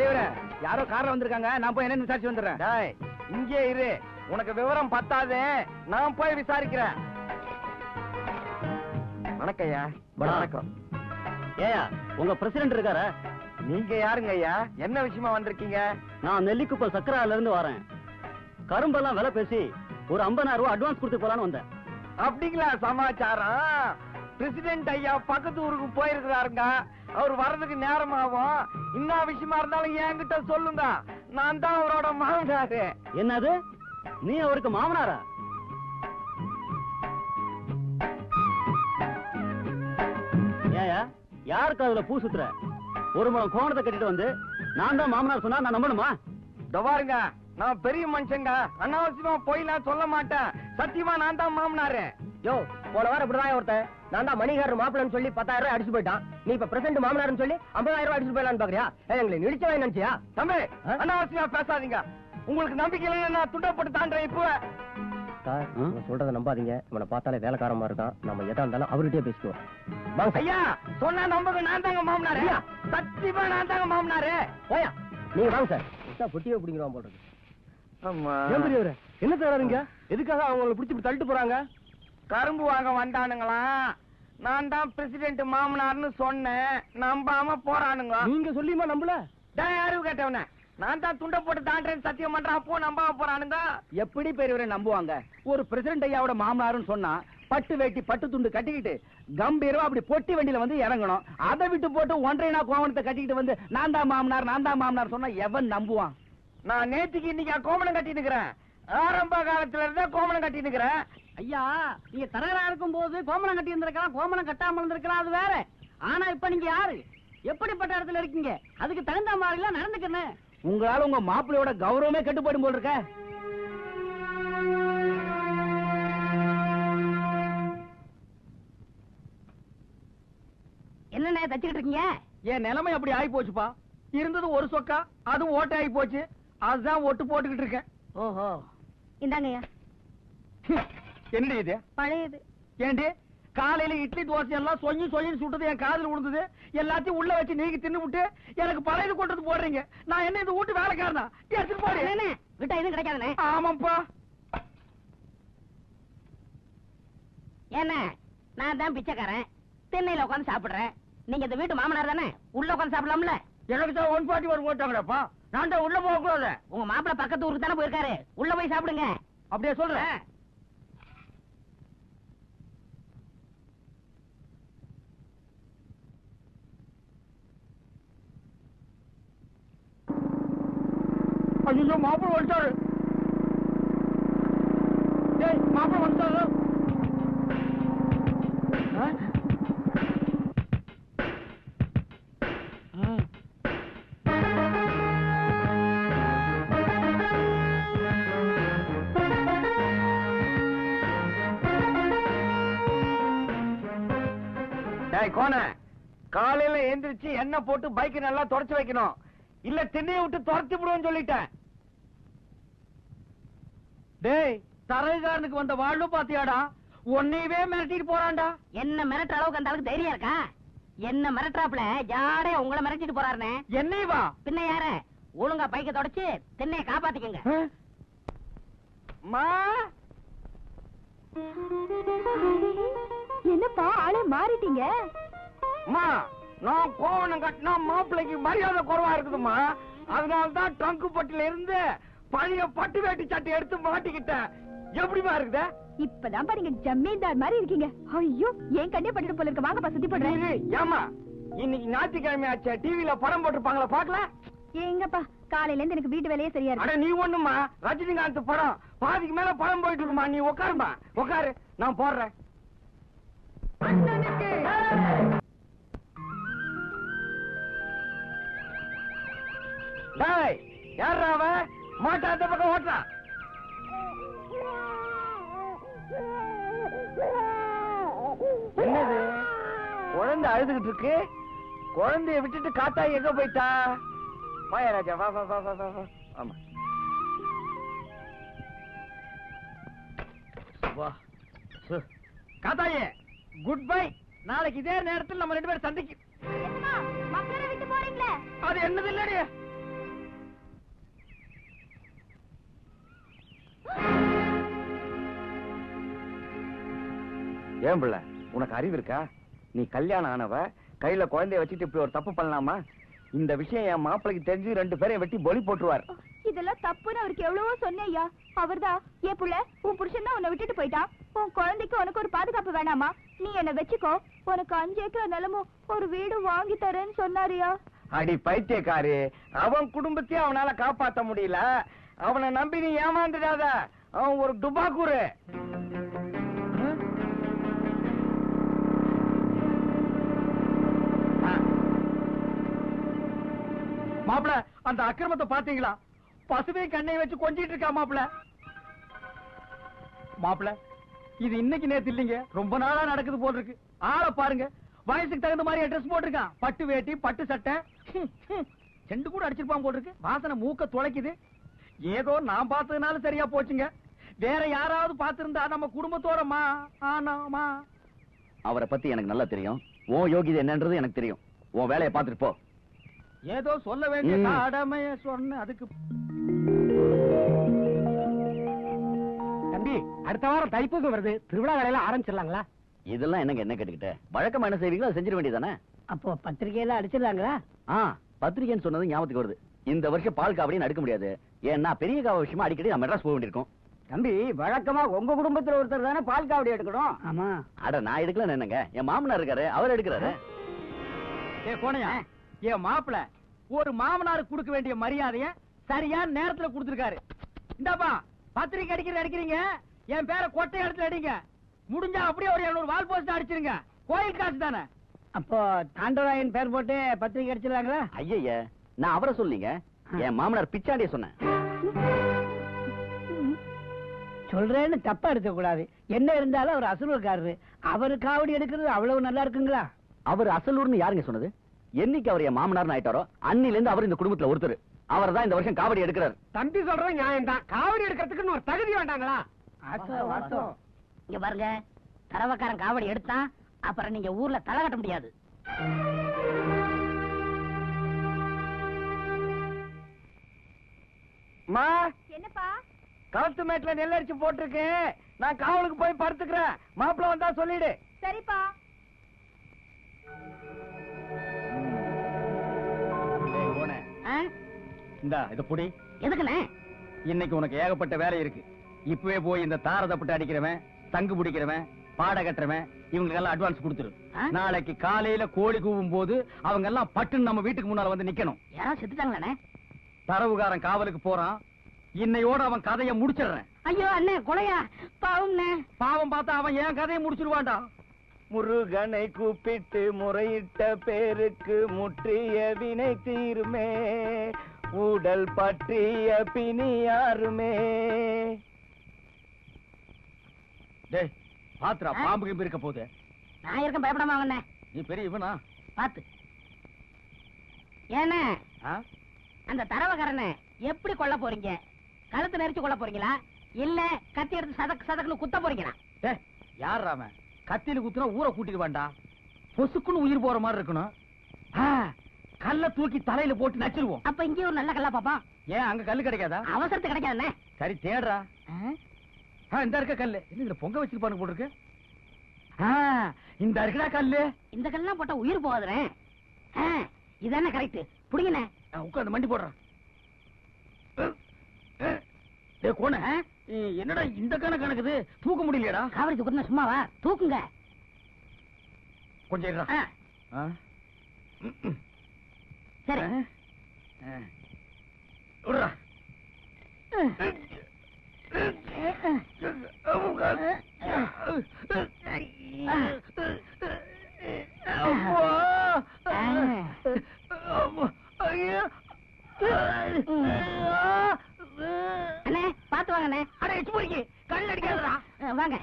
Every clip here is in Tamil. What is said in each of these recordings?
பெரியவரே, யாரோ கார்ல வந்திருக்காங்க, நான் போய் என்ன விசாரிச்சு வந்துடுறேன். டேய், இங்கே இரு, உனக்கு விவரம் பத்தாதே, நான் போய் விசாரிக்கிறேன். வணக்கம் ஐயா. வணக்கம். ஏயா உங்க பிரசிடென்ட் இருக்காரா? நீங்க யாருங்க ஐயா? என்ன விஷயமா வந்திருக்கீங்க? நான் நெல்லிக்குப்பம் சக்கரால இருந்து வரேன். கரும்பெல்லாம் விலை பேசி ஒரு 50,000 ரூபாய் அட்வான்ஸ் கொடுத்து போலான்னு வந்தேன். அப்படிங்களா சமாச்சாரம்? பிரசிடென்ட் ஐயா பக்கத்து ஊருக்கு போயிருக்கிறாருங்க. அவர் வர்றதுக்கு நேரம் ஆகும். என்ன விஷயமா இருந்தாலும் என்கிட்ட சொல்லுங்க, நான் தான் அவரோட மாமனாரு. என்னது, நீ அவருக்கு மாமனாரா? ஏயா யாருக்கு அதுல பூ சுத்துற? ஒரு முழம் கோணத்தை கட்டிட்டு வந்து நான் தான் மாமனார் சொன்னா நான் நம்பணுமா? பாருங்க, நான் பெரிய மனுஷங்க, அனாவசியமா போயெல்லாம் சொல்ல மாட்டேன். சத்தியமா நான் தான் மாமனாரு. யோ, போன வாரம் இப்படிதான் ஒருத்தன் நான் தான் மணிகாரர் மாப்பிள்ளன்னு சொல்லி 10,000 ரூபாய் அடிச்சு போயிட்டான். நீ இப்ப பிரசிடென்ட் மாமனார்னு சொல்லி 50,000 ரூபாய் அடிச்சு போயிடலான்னு பாக்குறியா? எங்களை நினைச்சவன் நினைச்சியா? தம்பி, அனாவசியமா பேசாதீங்க. உங்களுக்கு நம்பிக்கை இல்லைன்னா நான் துண்டப்பட்டு தாண்டேன். இப்போ சார், சொல்றதை நம்பாதீங்க. இவனை பார்த்தாலே வேலைக்காரமா இருக்கான். நம்ம எதா இருந்தாலும் அவர்கிட்டயே பேசிக்குவோம். வாங்க ஐயா, சொன்னா நம்புங்க, நான் தாங்க மாமனாரு. சத்தியமா நான் தாங்க மாமனாரு. போயா, நீங்க வாங்க சார். பொட்டியோ பிடிக்கிறோம் போடுறது. ஏன் பெரியவரே, என்ன தராருங்க? எதுக்காக அவங்களை பிடிச்சி தள்ளிட்டு போறாங்க? கரும்பு வாங்க வந்தானுங்களா? நான் தான் பிரசிடென்ட் மாமனார்னு சொன்னேன், நம்பாம போறானுங்க. நீங்க சொல்லியுமா நம்பல? யாரு கேட்டவன? நான் தான் துண்டை போட்டு தாண்டேன்னு சத்தியம் பண்றேன், அப்போ நம்பாம போறானுங்க. எப்படி பெரியவரை நம்புவாங்க? ஒரு பிரசிடென்ட் ஐயாவோட மாமனாருன்னு சொன்னா பட்டு வேட்டி பட்டு துண்டு கட்டிக்கிட்டு கம்பீரமா அப்படி பொட்டி வண்டியில வந்து இறங்கணும். அதை விட்டு போட்டு 1.5 கோவணத்தை கட்டிக்கிட்டு வந்து நான் தான் மாமனார் சொன்னா எவன் நம்புவான்? நான் நேற்றுக்கு இன்னைக்கு கோமணம் கட்டிட்டு இருக்கிறேன். ஆரம்ப காலத்துல இருந்தே கோமணம் கட்டிட்டு இருக்கிறேன். ஐயா, நீங்க தரகரா இருக்கும் போது கோமணம் கட்டி இருந்திருக்கலாம், கோமணம் கட்டாமல் இருந்திருக்கலாம், அது வேற. ஆனா இப்ப நீங்க யாரு, எப்படிப்பட்ட இடத்துல இருக்கீங்க, அதுக்கு தகுந்த மாதிரி எல்லாம் நடந்துக்கணும். உங்களால உங்க மாப்பிள்ளையோட கௌரவமே கட்டுப்படும் போல் இருக்க. என்னண்ணே தச்சுக்கிட்டு இருக்கீங்க? என் நிலைமை அப்படி ஆகி போச்சுப்பா. இருந்தது ஒரு சொக்கா, அதுவும் ஓட்டை ஆகி போச்சு. அதுதான் ஒட்டு போட்டுக்கிட்டு இருக்கேன். ஓஹோ, இந்தாங்கய்யா. என்னடி இது? பழையது. ஏண்டி, காலையில இட்லி தோசை எல்லாம் சொஞ்சு சுட்டது என் காதுல விழுந்தது. எல்லாத்தையும் உள்ள வச்சு நீங்க தின்னு விட்டு எனக்கு பழையது கொண்டு போடுறீங்க. நான் என்ன இந்த வீட்டு வேலைக்காரனா? எடுத்துட்டு போடு. விட்டா எதுவும் கிடைக்காதுண்ணே. ஆமாப்பா. என்ன, நான் தான் பிச்சைக்காரன், திண்ணையில உட்காந்து சாப்பிடுறேன். நீங்க இந்த வீட்டு மாமனார் தானே, உள்ள உட்காந்து சாப்பிடலாம்ல? எனக்கு தான் 141 போட்டாங்கடாப்பா. நான் தான் உள்ள போக கூடாது. உங்க மாப்பிள்ள பக்கத்து ஊருக்கு தானே போயிருக்காரு, உள்ள போய் சாப்பிடுங்க. அப்படியே சொல்றேன். ஐயோ, மாப்பிள்ள வந்துட்டாரு. மாப்பிள்ள வந்துட்டாரு. காலையில எந்திரிச்சு எண்ணெய் போட்டு பைக் நல்லா தொடச்சு வைக்கணும், இல்ல திண்ணையை விட்டு துரத்தி விடுவோம் சொல்லிட்டேன். டேய், தரகாரனுக்கு வந்த வாழ்வு பாத்தியாடா? உன்னையவே மிரட்டிட்டு போறான்டா. என்ன மிரட்டுற அளவுக்கு அந்த அளவுக்கு தைரியம் இருக்கா? என்ன மிரட்டுறாப்ல யாரே உங்களை மிரட்டிட்டு போறாருன்னு. என்னைவா? பின்ன யார? ஒழுங்கா பைக்க தொடச்சு திண்ணைய காப்பாத்திக்கங்க. என்னப்பா ஆளே மாறிட்டீங்க? நான் கோவணம் கட்டினா மாப்பிள்ளைக்கு மரியாதை குறைவா இருக்குதுமா. அதனால்தான் ட்ரங்க் பட்டில இருந்து பழைய பட்டு வேட்டி சட்டை எடுத்து மாட்டிக்கிட்டேன். எப்படிமா இருக்குதா? இப்பதான் பாருங்க, ஜமீன்தார் மாதிரி இருக்கீங்க. ஐயோ, ஏன் கண்ணே பட்டுட்டு போல இருக்க. வாங்கப்பா சுத்தி போடுறேன். ஏமா, இன்னைக்கு ஞாயிற்றுக்கிழமை ஆச்சு, டிவில படம் போட்டுருப்பாங்களா பாக்கல? எங்கப்பா, காலையில இருந்து எனக்கு வீட்டு வேலையே சரியா அட இருக்கு. நீ ஒண்ணுமா, ரஜினிகாந்த் படம் பாதிக்கு மேல படம் போயிட்டு இருக்குமா. நீ உட்காருமா, உட்காரு, நான் போடுறேன். யாரா அவ? மாட்டா அந்த பக்கம் ஓட்டுறான். என்னது, குழந்தை அழுதுகிட்டு இருக்கு? குழந்தைய விட்டுட்டு காத்தா எங்க போயிட்டா? வாயா ராஜா, வா வா வா வா வா. ஆமா வா. காத்தாயே, குட் பை. நாளைக்கு இதே நேரத்தில் நம்ம 2 பேரும் சந்திக்கு. மக்களே விட்டு போறீங்களே? அது என்னது இல்லடி, ஏன் பிள்ளை, உனக்கு அறிவு இருக்கா? நீ கல்யாணம் ஆனவ கையில குழந்தைய வச்சுட்டு இப்படி ஒரு தப்பு பண்ணலாமா? இந்த விஷயம் என் மாப்பிளைக்கு தெரிஞ்சு 2 பேரையும் வெட்டி பொலி போட்டுருவார். இதெல்லாம் தப்புன்னு அவருக்கு எவ்வளவோ சொன்னேயா. அவர்தான் ஏன் புள்ள, உன் புருஷன் தான் உன்னை விட்டுட்டு போயிட்டான், உன் குழந்தைக்கு உனக்கு ஒரு பாதுகாப்பு வேணாமா, நீ என்ன வச்சுக்கோ, உனக்கு 5 ஏக்கர் நிலமும் ஒரு வீடு வாங்கி தரேன்னு சொன்னாரியா. அடி பைத்தியக்காரி, அவன் குடும்பத்தையும் அவனால காப்பாத்த முடியல. அவனை நம்பி நீ ஏமாந்துடாத. அவன் ஒரு டுபாக்கூரு. மாப்பிள, அந்த அக்கிரமத்தை பாத்தீங்களா? பசுவை கண்ணை வச்சு கொஞ்சிட்டு இருக்கா மாப்பிள. மாப்பிள, இது இன்னைக்கு நேத்து இல்லைங்க, ரொம்ப நாளா நடக்குது போல் இருக்கு. ஆளை பாருங்க, வயசுக்கு தகுந்த மாதிரி ட்ரெஸ் போட்டிருக்கான். பட்டு வேட்டி, பட்டு சட்டை, செண்டு கூட அடிச்சிருப்பான் போல் இருக்கு. வாசனை மூக்க துளைக்குது. ஏதோ நான் பார்த்ததுனால சரியா போச்சுங்க. வேற யாராவது பார்த்திருந்தா நம்ம குடும்பத்தோட அவரை பத்தி எனக்கு நல்லா தெரியும். உன் யோகிதை என்னன்றது எனக்கு தெரியும். உன் வேலையை பார்த்துட்டு போ. ஏதோ சொல்ல வேண்டிய கடமைய சொன்ன அதுக்கு. தம்பி, அடுத்த வாரம் தைப்பூசம் வருது, திருவிழா வேலையெல்லாம் ஆரம்பிச்சிடலாங்களா? இதெல்லாம் என்னங்க என்ன கேட்டுக்கிட்ட? வழக்கமா என்ன செய்வீங்களோ அதை செஞ்சிட வேண்டியதானே. அப்போ பத்திரிகையெல்லாம் அடிச்சிடலாங்களா? பத்திரிகைன்னு சொன்னது ஞாபகத்துக்கு வருது. இந்த வருஷம் பால் காவடி நடக்க முடியாது. ஏன்னா பெரிய காவ விஷயமா அடிக்கடி நான் மெட்ராஸ் போக வேண்டியிருக்கும். தம்பி, வழக்கமா உங்க குடும்பத்துல ஒருத்தர் தானே பால் காவடி எடுக்கணும். ஆமா. அட நான் எடுக்கல என்னங்க, என் மாமனார் இருக்காரு, அவர் எடுக்கிறாரு. போனையா, என் மாப்பிள ஒரு மாமனாருக்கு கொடுக்க வேண்டிய மரியாதைய சரியான நேரத்துல கொடுத்திருக்காரு. இந்தாப்பா பத்திரிக்கை அடிக்கிறீங்க, என் பேரை கொட்டை இடத்துல அடிங்க. முடிஞ்சா அப்படியே ஒரு 200 வால் போஸ்ட் அடிச்சிருங்க. கோயில் காசு தானே. அப்போ தாண்டவராயன் பேர் போட்டு பத்திரிக்கை அடிச்சிடலாங்களா? ஐய, நான் அவரை சொல்லிங்க, என் மாமனார் பிச்சாண்டிய சொன்னேன். சொல்றேன்னு தப்பா எடுக்க கூடாது. என்ன இருந்தாலும் அவர் அசலூர்காரரு. அவரு காவடி எடுக்கிறது அவ்வளவு நல்லா இருக்குங்களா? அவர் அசலூர்னு யாருங்க சொன்னது? என்னைக்கு அவர் என் மாமனார் ஆயிட்டாரோ அன்னில இருந்து அவர் இந்த குடும்பத்துல ஒருத்தர். அவர் தான் இந்த வருஷம் காவடி எடுக்கிறார். தம்பி சொல்றது நியாயம் தான். காவடி எடுக்கிறதுக்குன்னு ஒரு தகுதி வேண்டாங்களா? இங்க பாருங்க, தரவக்காரன் காவடி எடுத்தா அப்புறம் நீங்க ஊர்ல தலை கட்ட முடியாது. என்னப்பா? களத்து மேட்ல நெல்லரிச்சு போட்டிருக்கேன். நான் காவலுக்கு போய் படுத்துக்கிறேன். மாப்பிள்ள வந்தா சொல்லிடு. சரிப்பா. இந்தா இத புடி. எதுக்குண்ணே? இன்னைக்கு உனக்கு ஏகப்பட்ட வேலை இருக்கு. இப்பவே போய் இந்த தாரதப்பட்டு அடிக்கிறவன், தங்கு பிடிக்கிறவன், பாட கட்டுறவன், இவங்களுக்கு எல்லாம் அட்வான்ஸ் கொடுத்துரு. நாளைக்கு காலையில கோழி கூவும் போது அவங்க எல்லாம் பட்டுன்னு நம்ம வீட்டுக்கு முன்னால வந்து நிக்கணும். யாராவது செத்துட்டாங்களாண்ணே? தரவுகாரன் காவலுக்கு போறான். இன்னையோட அவன் கதையை முடிச்சிடுறேன். ஐயோ அண்ணே, கொலையா? பாவம்ண்ணே. பாவம் பார்த்தா அவன் ஏன் கதையை முடிச்சிருவான்டா. முருகனை கூப்பிட்டு முறையிட்ட பேருக்கு முற்றிய வினை தீருமே, உடல் பற்றிய பிணி யாருமே. டேய் பாத்துரா, பாம்பு கிம்பு இருக்க போகுது. நான் இருக்க பயப்படாம வாங்கண்ணே. நீ பெரிய இவனா? பாத்து. ஏண்ணே, அந்த தரவக்காரனை எப்படி கொல்ல போறீங்க? கழுத்து நெரிச்சு கொல்ல போறீங்களா, இல்ல கத்தி எடுத்து சதக்கு சதக்குன்னு குத்த போறீங்களா? டேய் யார் அவன்? கத்தியில குத்துனா ஊரை கூட்டிட்டு வேண்டா, பொசுக்குன்னு உயிர் போற மாதிரி இருக்கணும். கல்ல தூக்கி தலையில போட்டு நச்சிருவோம். அப்ப இங்கே ஒரு நல்ல கல்லா பாப்பா. ஏன் அங்க கல்லு கிடைக்காதா? அவசரத்துக்கு கிடைக்காதுண்ணே. சரி தேடுறா. இந்த இருக்க கல்லு என்ன இதுல பொங்க வச்சிருப்பானு போட்டுருக்கு. இந்த இருக்குடா கல்லு. இந்த கல்லாம் போட்டா உயிர் போகாதுண்ணே. இதானே கரெக்ட். புடிங்கண்ணே. உட்காந்து மண்டி போடுறான். கோண என்னடா இந்த கணக்குது, தூக்க முடியலடா. காவடி தூக்குனா சும்மாவா? தூக்குங்க கொஞ்சம் இருடா. சரி விடுறா. அண்ணே பாத்து வாங்கண்ணே. அட எச்சு போறீங்க, கல் அடிக்காதடா. வாங்க.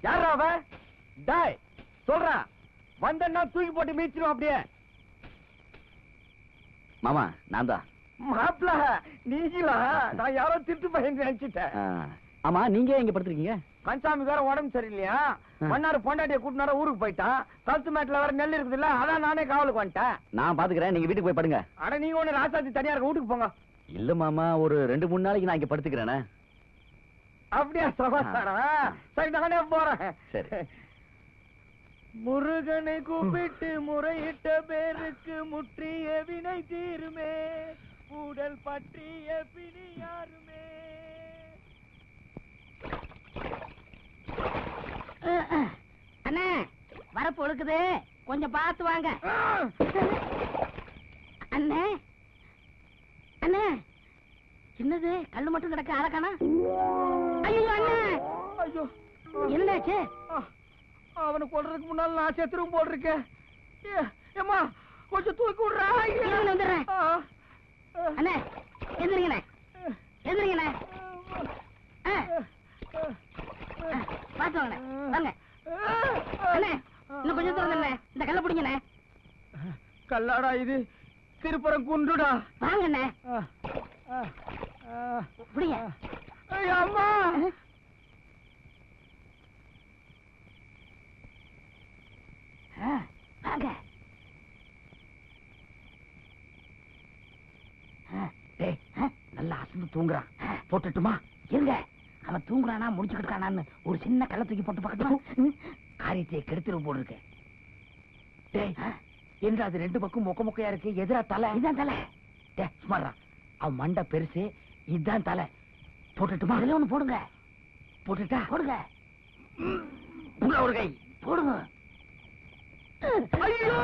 யாரா அவ? டாய் சொல்றா, வந்தன்னா தூக்கி போட்டு மீச்சிரும் அப்படியே. மாமா நான் தான். மாப்பிள நீங்களா? நான் யாரோ திருட்டு பையன் நினைச்சிட்டேன். ஆமா நீங்க இங்க படுத்துருக்கீங்க? கன்சாமி வேற உடம்பு சரியில்லையா, மன்னாரு பொண்டாட்டிய கூட்டினார ஊருக்கு போயிட்டான். கழுத்து மேட்ல வேற நெல் இருக்குது இல்ல, அதான் நானே காவலுக்கு வந்துட்டேன். நான் பாத்துக்கிறேன், நீங்க வீட்டுக்கு போய் படுங்க. அட நீங்க ஒண்ணு ராசாத்தி தனியா இருக்க, வீட்டுக்கு போங்க. இல்ல மாமா, ஒரு 2-3 நாளைக்கு நான் இங்க படுத்துக்கிறேனே. அப்படியா சமாச்சாரம்? சரி நானே போறேன். சரி. முருகனை கூப்பிட்டு முறையிட்ட பேருக்கு முற்றிய வினை தீருமே, உடல் பற்றிய பிணி யாருமே. அண்ணே வரப்பு ஒழுக்குது, கொஞ்சம் பார்த்து வாங்க. அண்ணே அண்ணே, என்னது கல்லு மட்டும் கிடக்கு, ஆளக்கானா? ஐயோ அண்ணே, ஐயோ என்னாச்சு? அவனை கொல்றதுக்கு முன்னால நான் செத்துரும் போல் இருக்கேன். ஏம்மா கொஞ்சம் தூக்கி விடுறா. இருங்க, வந்துடுறேன். அண்ணே எந்திரிங்கண்ணே, எந்திரிங்கண்ணே. பார்த்து வாங்கண்ணே, வாங்க. அண்ணே இன்னும் கொஞ்சம் தூரம் தானே, இந்த கல்லை பிடிங்கண்ணே. கல்லாடா இது, திருப்புறம் குண்டுடா. வாங்கண்ணே, பிடிங்க. அம்மா வாங்க. டேய், நல்லா அசந்து தூங்குறான், போட்டுட்டுமா? இருங்க, அவன் தூங்குறானா முடிச்சுக்கிட்டு இருக்கானான்னு ஒரு சின்ன கல்லை தூக்கி போட்டு பார்க்கட்டுமா? காரியத்தை கெடுத்துரு போல் இருக்கு. டேய், என்று அது 2 பக்கம் மொக்க மொக்கையா இருக்கு, எதிரா தலை. இதான் தலை. டேய் சுமாரா, அவன் மண்டை பெருசு, இதுதான் தலை. போட்டுட்டுமா? அதுல ஒண்ணு போடுங்க. போட்டுட்டா? போடுங்க, உள்ள ஒரு கை போடுங்க. ஐயோ